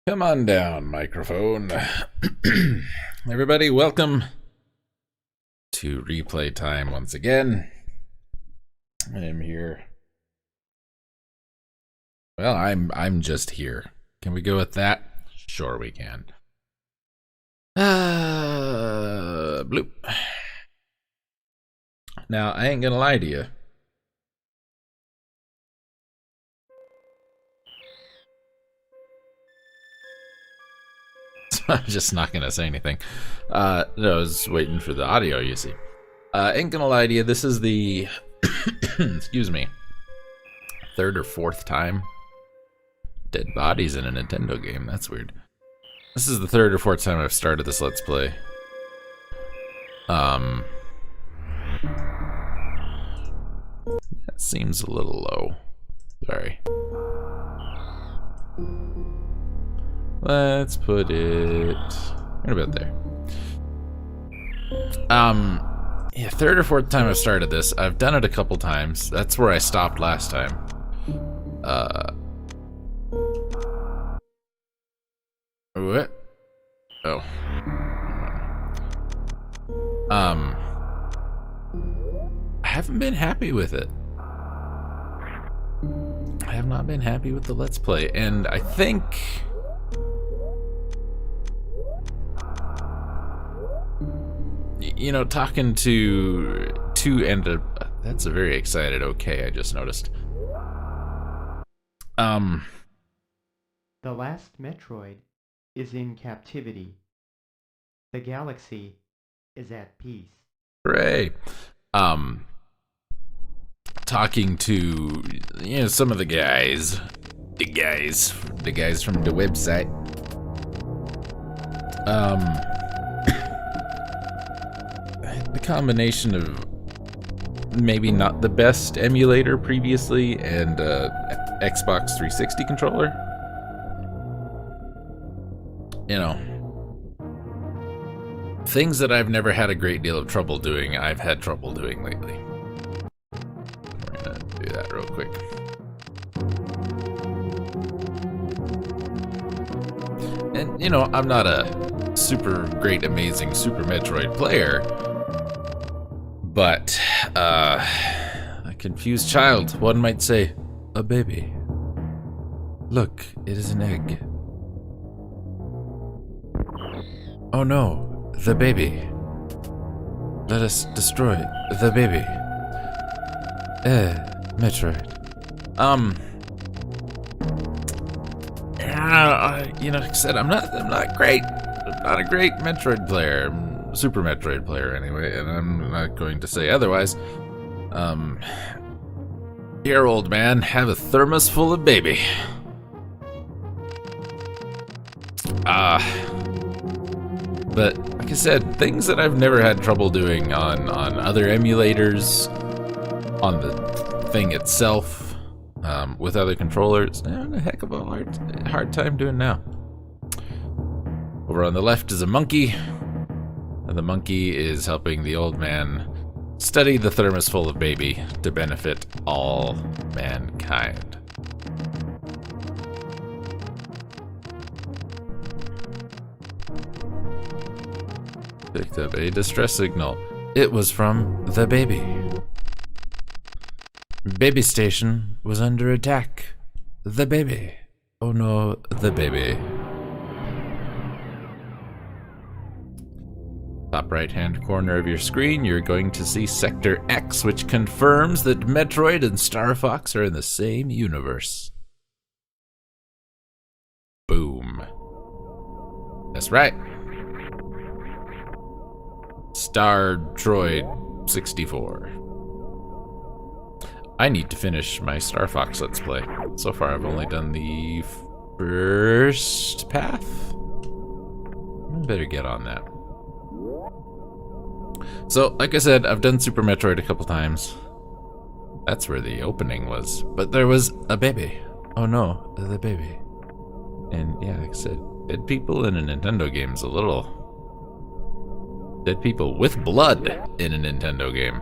Come on down, microphone. Everybody, welcome to replay time once again. I am here. Well, I'm just here. Can we go with that? Sure we can. Bloop. Now, I ain't gonna lie to you. I'm just not gonna say anything. No, I was waiting for the audio, you see. Ain't gonna lie to you, this is the excuse me, third or fourth time dead bodies in a Nintendo game. That's weird. This is the third or fourth time I've started this Let's Play. That seems a little low. Sorry. Let's put it right about there. Yeah, third or fourth time I've started this. I've done it a couple times. That's where I stopped last time. What? Oh. I haven't been happy with it. I have not been happy with the Let's Play, and I think you know, talking to that's a very excited okay, I just noticed. The last Metroid is in captivity. The galaxy is at peace. Hooray. Talking to, you know, some of the guys from the website. The combination of maybe not the best emulator previously and Xbox 360 controller. You know, things that I've never had a great deal of trouble doing, I've had trouble doing lately. We're gonna do that real quick. And, you know, I'm not a super great, amazing Super Metroid player, but a confused child, one might say, a baby. Look, it is an egg. Oh no, the baby. Let us destroy the baby. Metroid. You know, like I said, I'm not great. I'm not a great Metroid player. Super Metroid player anyway, and I'm not going to say otherwise. Here, old man, have a thermos full of baby. But like I said, things that I've never had trouble doing on other emulators, on the thing itself, with other controllers, I'm having a heck of a hard time doing now. Over on the left is a monkey, and the monkey is helping the old man study the thermos full of baby to benefit all mankind. Picked up a distress signal. It was from the baby. Baby station was under attack. The baby. Oh no, the baby. Top right hand corner of your screen, you're going to see Sector X, which confirms that Metroid and Star Fox are in the same universe. Boom. That's right. Star Droid 64. I need to finish my Star Fox Let's Play. So far I've only done the first path. I better get on that. So, like I said, I've done Super Metroid a couple times. That's where the opening was. But there was a baby. Oh no, the baby. And yeah, like I said, dead people in a Nintendo game is a little... Dead people with blood in a Nintendo game.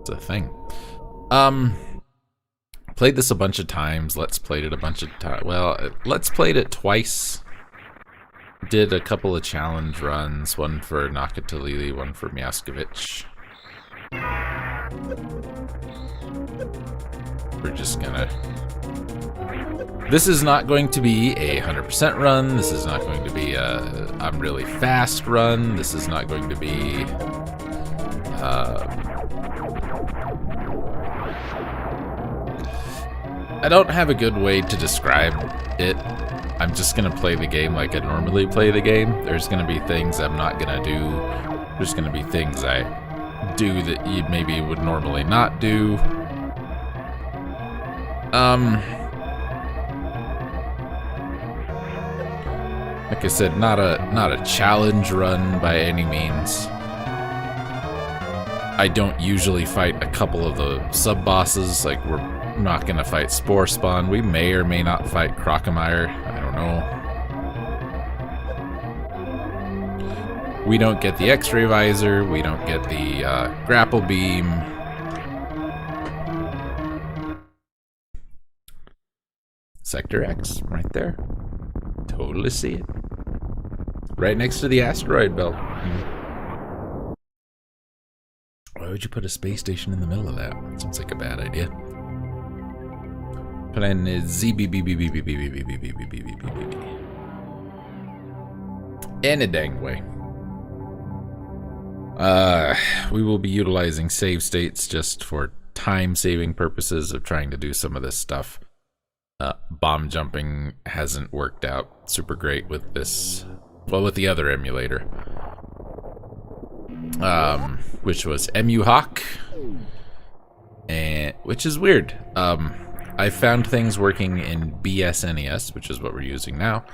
It's a thing. Played this a bunch of times. Let's played it a bunch of times. Well, let's played it twice. Did a couple of challenge runs. One for Nakatolili, one for Miaskovich. We're just gonna... This is not going to be a 100% run. This is not going to be a I'm really fast run. This is not going to be... I don't have a good way to describe it. I'm just gonna play the game like I normally play the game. There's gonna be things I'm not gonna do. There's gonna be things I do that you maybe would normally not do. Like I said, not a challenge run by any means. I don't usually fight a couple of the sub-bosses, like we're not gonna fight Spore Spawn. We may or may not fight Crocomire. I don't know. We don't get the X-ray visor. We don't get the grapple beam. Sector X, right there. Totally see it. Right next to the asteroid belt. Why would you put a space station in the middle of that? Seems like a bad idea. Plan is any dang way. We will be utilizing save states just for time-saving purposes of trying to do some of this stuff. Bomb jumping hasn't worked out super great with this, well, with the other emulator, which was MU Hawk, and which is weird. I found things working in BSNES, which is what we're using now,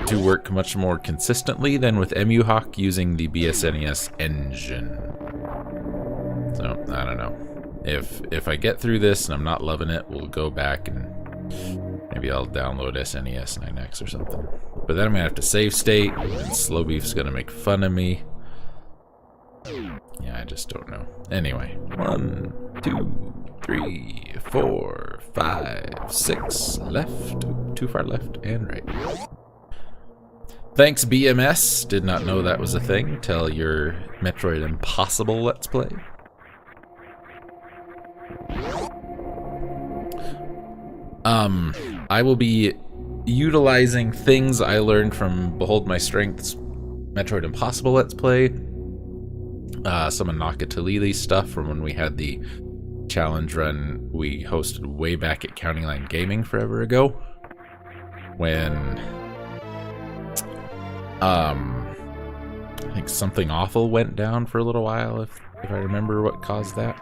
to work much more consistently than with MU Hawk using the BSNES engine. So I don't know. If I get through this and I'm not loving it, we'll go back and maybe I'll download SNES 9X or something. But then I'm gonna have to save state, and Slow Beef's gonna make fun of me. Yeah, I just don't know. Anyway, 1, 2, 3, 4, 5, 6 left. Too far left and right. Thanks, BMS. Did not know that was a thing till your Metroid Impossible Let's Play. I will be utilizing things I learned from Behold My Strength's Metroid Impossible Let's Play. Some of Nakatolili stuff from when we had the challenge run we hosted way back at County Line Gaming forever ago. When I think something awful went down for a little while, if I remember what caused that.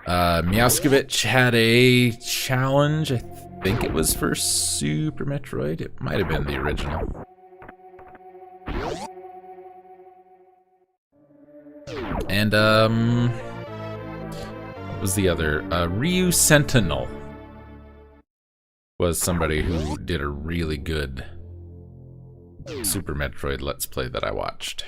Miaskovich had a challenge. I think it was for Super Metroid. It might have been the original. And what was the other? Ryu Sentinel was somebody who did a really good Super Metroid Let's Play that I watched.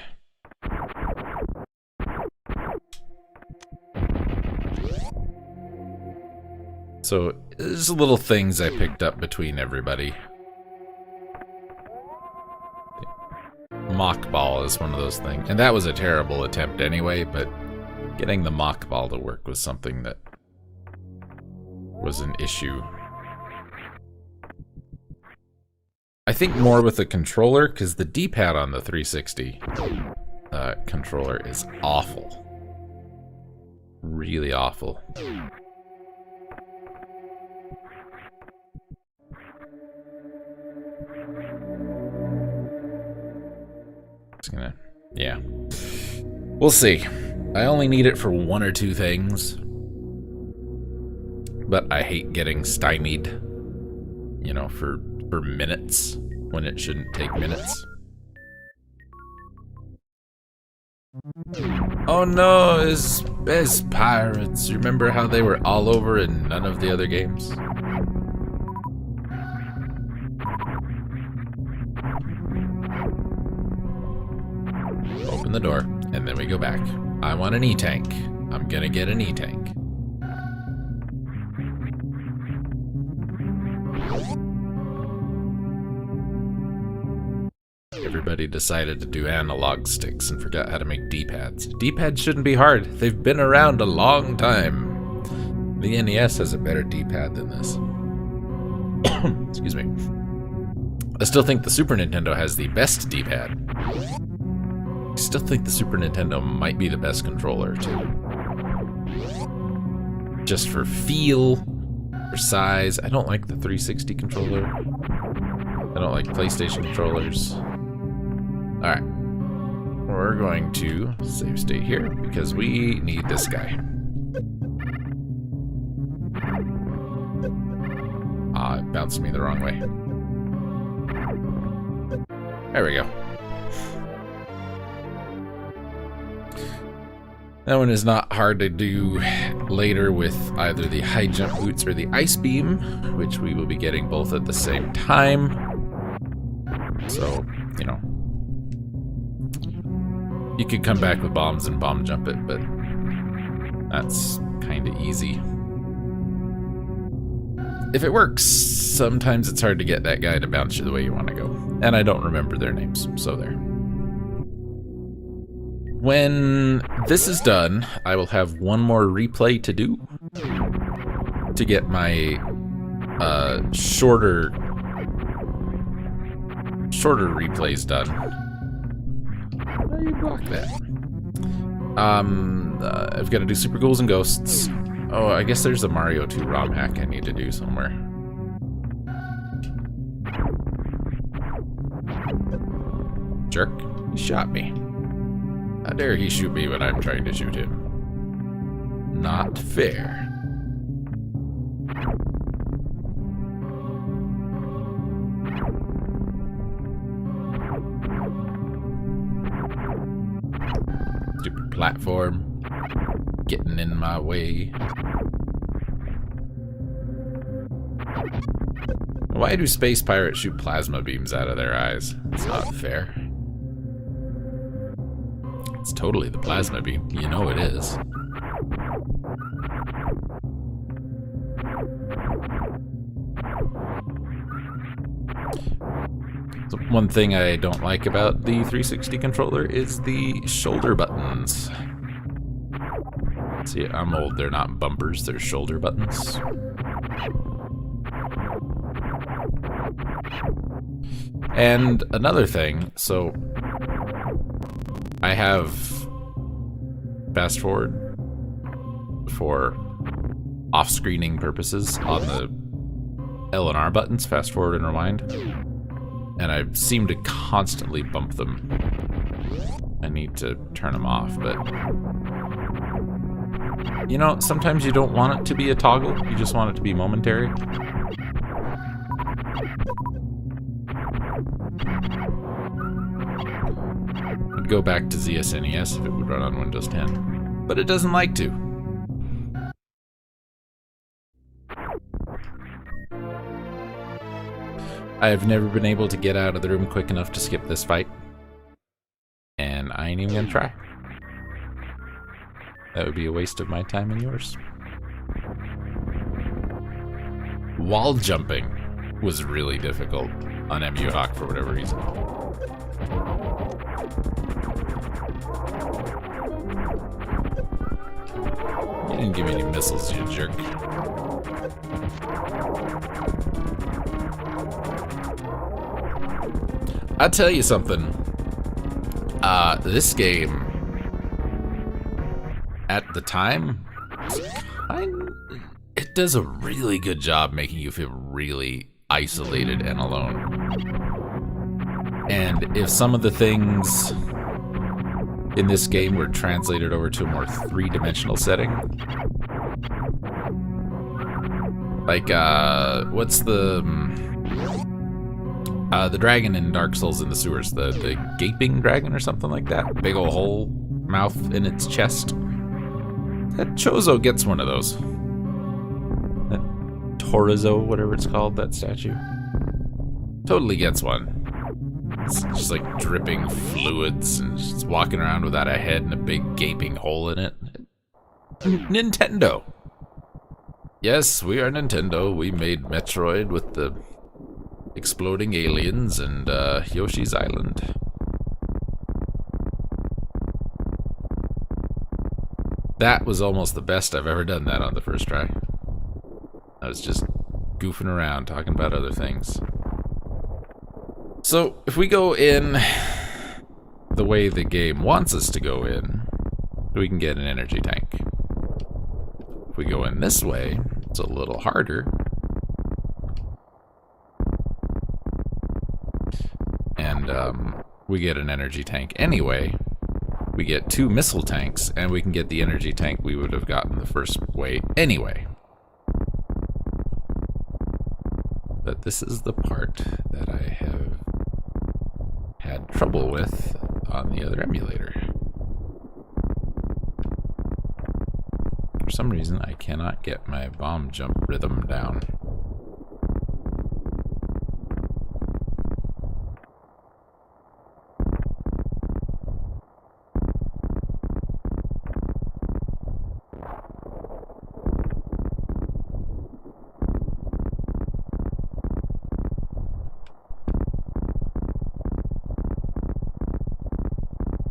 So, there's little things I picked up between everybody. Mock Ball is one of those things. And that was a terrible attempt anyway, but getting the Mock Ball to work was something that was an issue. I think more with the controller, because the D-pad on the 360 controller is awful. Really awful. It's gonna, yeah. We'll see. I only need it for 1 or 2 things. But I hate getting stymied, you know, for minutes when it shouldn't take minutes. Oh no, it's pirates. Remember how they were all over in none of the other games? Open the door, and then we go back. I want an E-tank. I'm gonna get an E-tank. Everybody decided to do analog sticks and forgot how to make D-pads. D-pads shouldn't be hard. They've been around a long time. The NES has a better D-pad than this. Excuse me. I still think the Super Nintendo has the best D-pad. I still think the Super Nintendo might be the best controller, too. Just for feel, for size. I don't like the 360 controller. I don't like PlayStation controllers. Alright. We're going to save state here because we need this guy. Ah, it bounced me the wrong way. There we go. That one is not hard to do later with either the high jump boots or the ice beam, which we will be getting both at the same time. So, you know, you could come back with bombs and bomb jump it, but that's kind of easy. If it works, sometimes it's hard to get that guy to bounce you the way you want to go. And I don't remember their names, so there. When this is done, I will have one more replay to do to get my shorter replays done. Why you block that? I've got to do Super Ghouls and Ghosts. Oh, I guess there's a Mario 2 ROM hack I need to do somewhere. Jerk, he shot me. How dare he shoot me when I'm trying to shoot him? Not fair. Stupid platform. Getting in my way. Why do space pirates shoot plasma beams out of their eyes? It's not fair. It's totally the plasma beam. You know it is. So one thing I don't like about the 360 controller is the shoulder buttons. See, I'm old. They're not bumpers. They're shoulder buttons. And another thing, so I have fast forward for off-screening purposes on the L and R buttons, fast forward and rewind, and I seem to constantly bump them. I need to turn them off, but you know, sometimes you don't want it to be a toggle, you just want it to be momentary. I'd go back to ZSNES if it would run on Windows 10, but it doesn't like to. I have never been able to get out of the room quick enough to skip this fight, and I ain't even gonna try. That would be a waste of my time and yours. Wall jumping was really difficult on MU Hawk for whatever reason. You didn't give me any missiles, you jerk. I'll tell you something. This game, at the time, it does a really good job making you feel really isolated and alone. And if some of the things in this game were translated over to a more three-dimensional setting, like, what's the dragon in Dark Souls in the sewers, the gaping dragon or something like that, big ol' hole mouth in its chest. That Chozo gets one of those. That Torizo, whatever it's called, that statue, totally gets one. It's just like dripping fluids and just walking around without a head and a big gaping hole in it. Nintendo. Yes, we are Nintendo. We made Metroid with the exploding aliens and Yoshi's Island. That was almost the best I've ever done that on the first try. I was just goofing around, talking about other things. So, if we go in the way the game wants us to go in, we can get an energy tank. If we go in this way, it's a little harder. And we get an energy tank anyway. We get 2 missile tanks, and we can get the energy tank we would have gotten the first way anyway. But this is the part that I have had trouble with on the other emulator. For some reason, I cannot get my bomb jump rhythm down.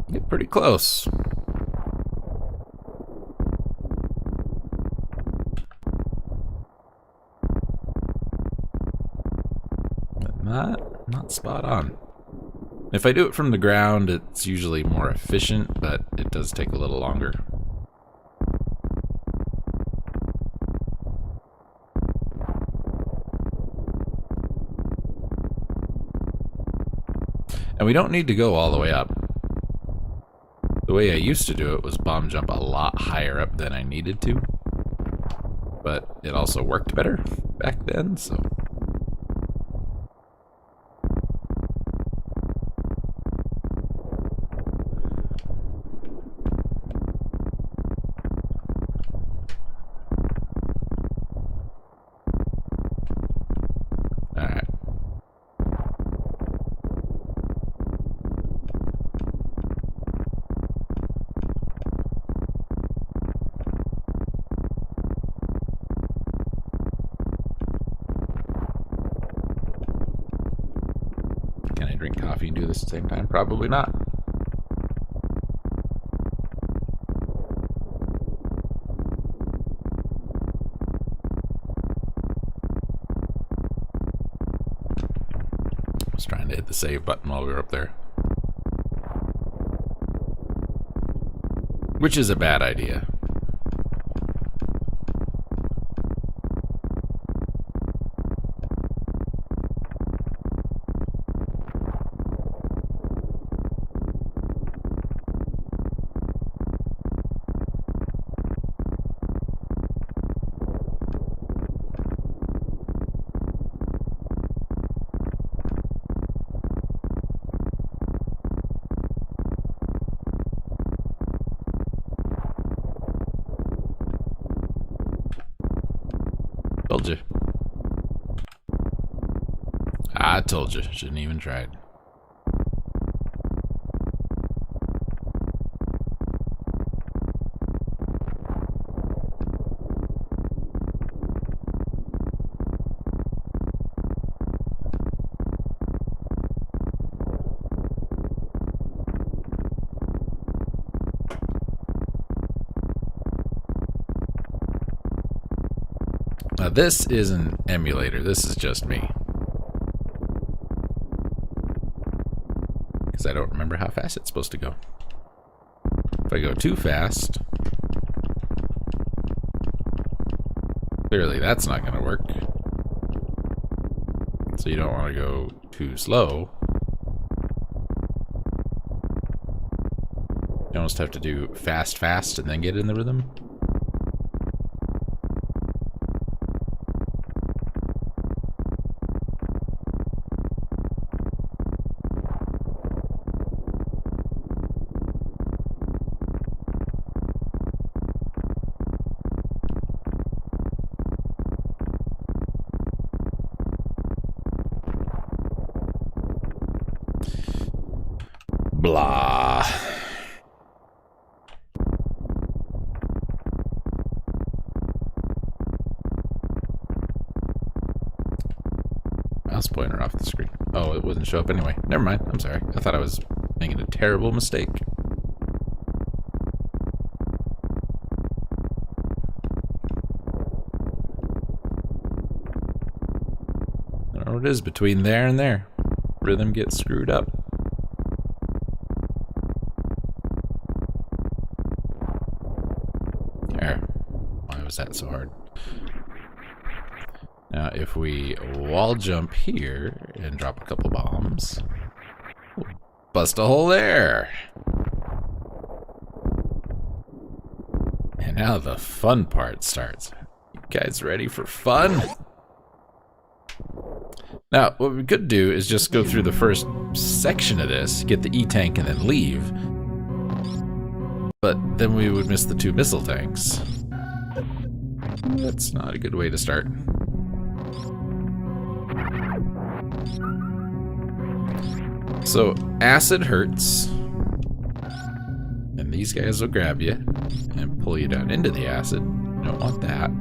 Get pretty close. Not spot on. If I do it from the ground, it's usually more efficient, but it does take a little longer. And we don't need to go all the way up. The way I used to do it was bomb jump a lot higher up than I needed to. But it also worked better back then, so... Drink coffee and do this at the same time? Probably not. I was trying to hit the save button while we were up there. Which is a bad idea. Told you. I told you. Shouldn't even tried. Now this is an emulator. This is just me. Because I don't remember how fast it's supposed to go. If I go too fast, clearly that's not going to work. So you don't want to go too slow. You almost have to do fast, fast, and then get in the rhythm. mouse pointer off the screen. Oh, it wouldn't show up anyway. Never mind. I'm sorry. I thought I was making a terrible mistake. I don't know what it is between there and there. Rhythm gets screwed up. There. Why was that so hard? Now, if we wall jump here and drop a couple bombs, we'll bust a hole there. And now the fun part starts. You guys ready for fun? Now, what we could do is just go through the first section of this, get the E-tank, and then leave. But then we would miss the 2 missile tanks. That's not a good way to start. So, acid hurts, and these guys will grab you and pull you down into the acid. You don't want that.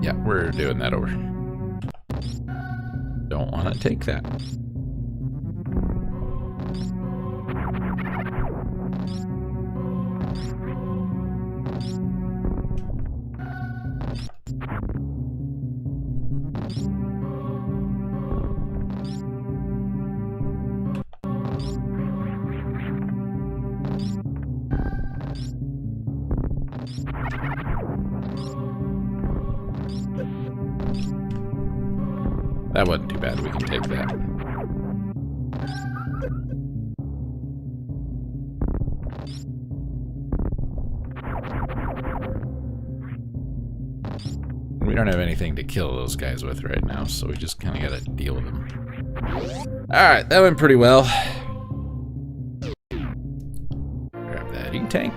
Yeah, we're doing that over. Don't want to take that. That wasn't too bad. We can take that. We don't have anything to kill those guys with right now, so we just kind of got to deal with them. Alright, that went pretty well. Grab that E-tank.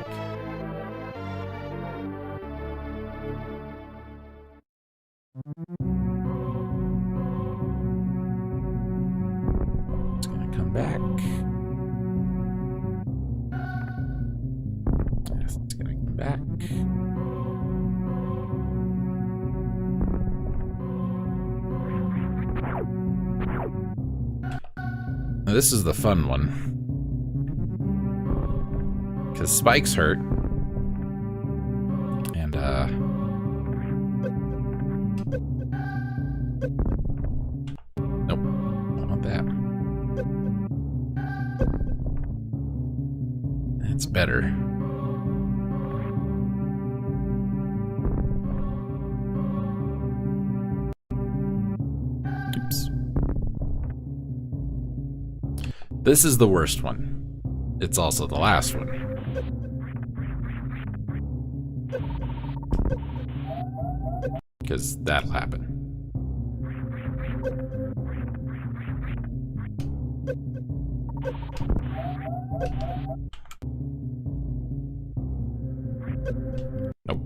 It's going to come back. Yes, it's going to come back. Now, this is the fun one. Because spikes hurt. And, nope. Don't want that. That's better. Oops. This is the worst one. It's also the last one. Because that'll happen. Nope.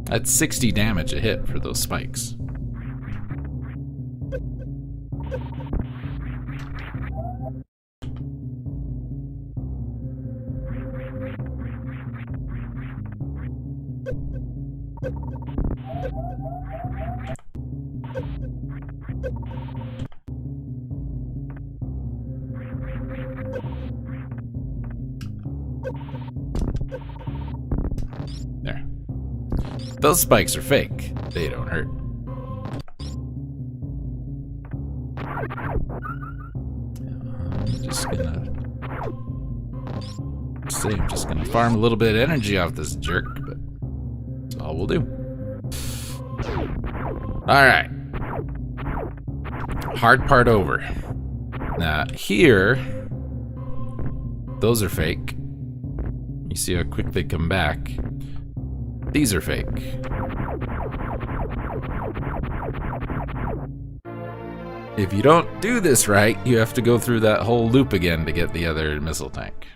That's 60 damage a hit for those spikes. There. Those spikes are fake. They don't hurt. I'm just gonna farm a little bit of energy off this jerk, but that's all we'll do. Alright. Hard part over. Now, here, those are fake. You see how quick they come back. These are fake. If you don't do this right, you have to go through that whole loop again to get the other missile tank.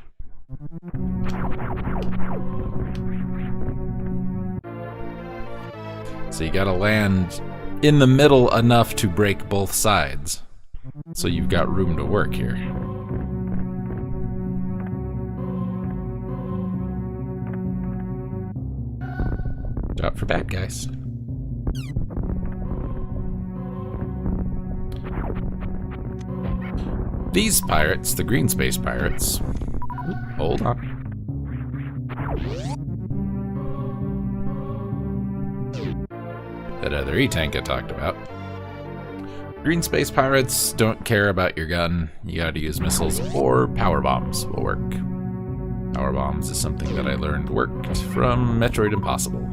So you gotta land in the middle enough to break both sides. So you've got room to work here. Watch out for bad guys. These pirates, the green space pirates, hold on. That other E-tank I talked about. Green space pirates don't care about your gun. You gotta use missiles or power bombs will work. Power bombs is something that I learned worked from Metroid Impossible.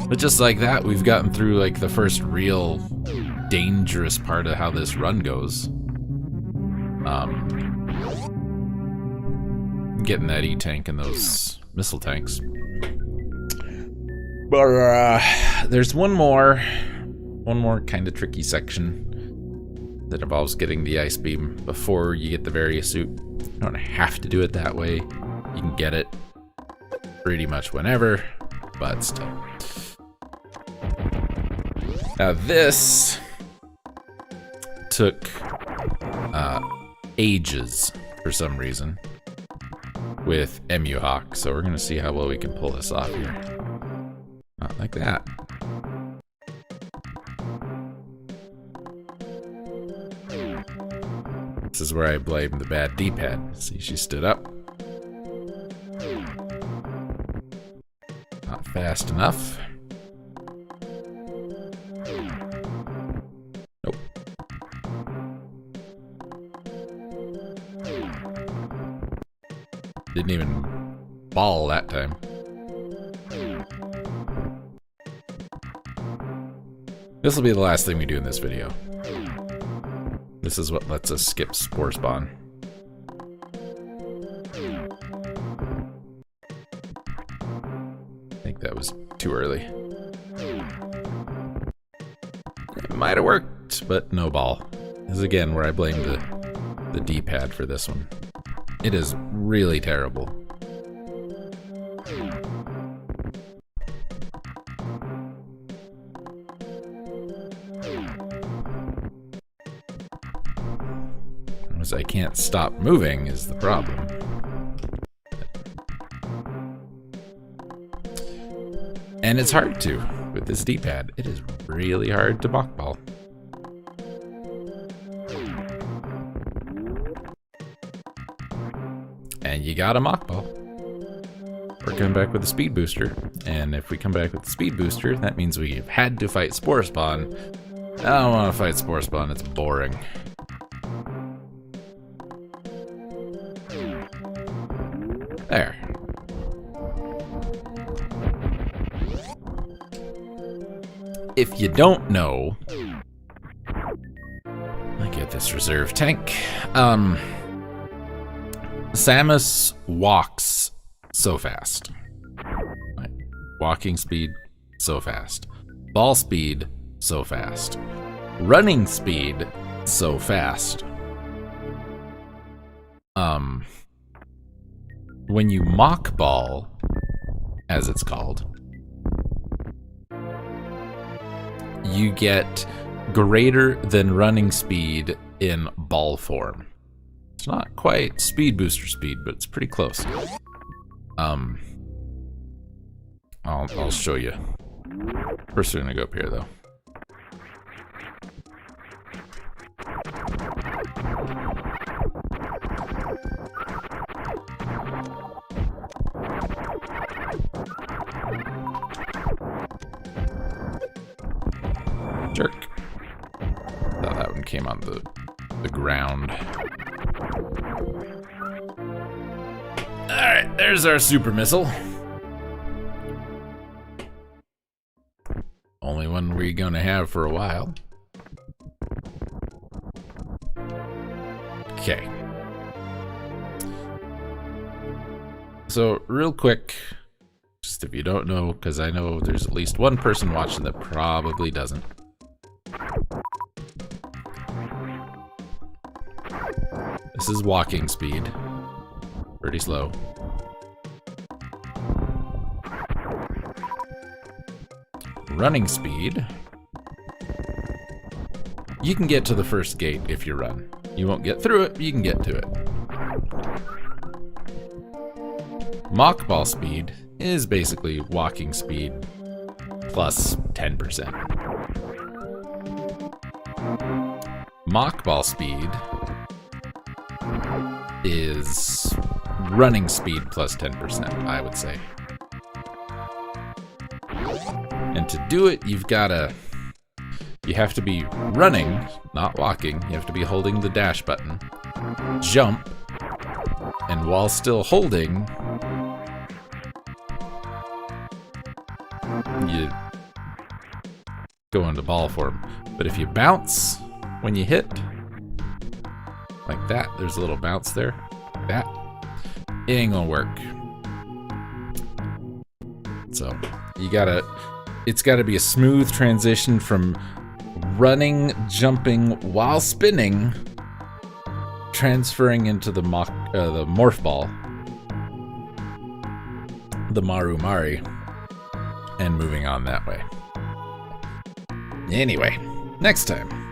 But just like that, we've gotten through like the first real dangerous part of how this run goes. Getting that E-tank and those missile tanks. But there's one more kind of tricky section that involves getting the ice beam before you get the various suit. You don't have to do it that way. You can get it pretty much whenever, but still. Now this took ages for some reason with Emu Hawk, so we're gonna see how well we can pull this off here. Not like that. This is where I blame the bad D-pad. See, she stood up. Not fast enough. Nope. Didn't even ball that time. This will be the last thing we do in this video. This is what lets us skip Spore Spawn. I think that was too early. It might have worked, but no ball. This is again where I blame the D-pad for this one. It is really terrible. I can't stop moving is the problem. And it's hard to with this D-pad. It is really hard to mockball. And you gotta mockball. We're coming back with a speed booster, and if we come back with the speed booster, that means we've had to fight Spore Spawn. I don't want to fight Spore Spawn, it's boring. There. If you don't know, I get this reserve tank. Samus walks so fast. Right. Walking speed, so fast. Ball speed, so fast. Running speed, so fast. When you mock ball, as it's called, you get greater than running speed in ball form. It's not quite speed booster speed, but it's pretty close. I'll show you. First we're gonna go up here though. Jerk. Thought that one came on the ground. Alright, there's our super missile. Only one we're gonna have for a while. Okay. So, real quick, just if you don't know, because I know there's at least one person watching that probably doesn't. This is walking speed. Pretty slow. Running speed. You can get to the first gate if you run. You won't get through it, but you can get to it. Mock ball speed is basically walking speed plus 10%. Mock ball speed is running speed plus 10%, I would say. And to do it, you have to be running, not walking. You have to be holding the dash button, jump, and while still holding, you go into ball form. But if you bounce when you hit, like that, there's a little bounce there, like that, it ain't gonna work. So it's gotta be a smooth transition from running, jumping while spinning, transferring into the morph ball, the Maru Mari, and moving on that way. Anyway, next time.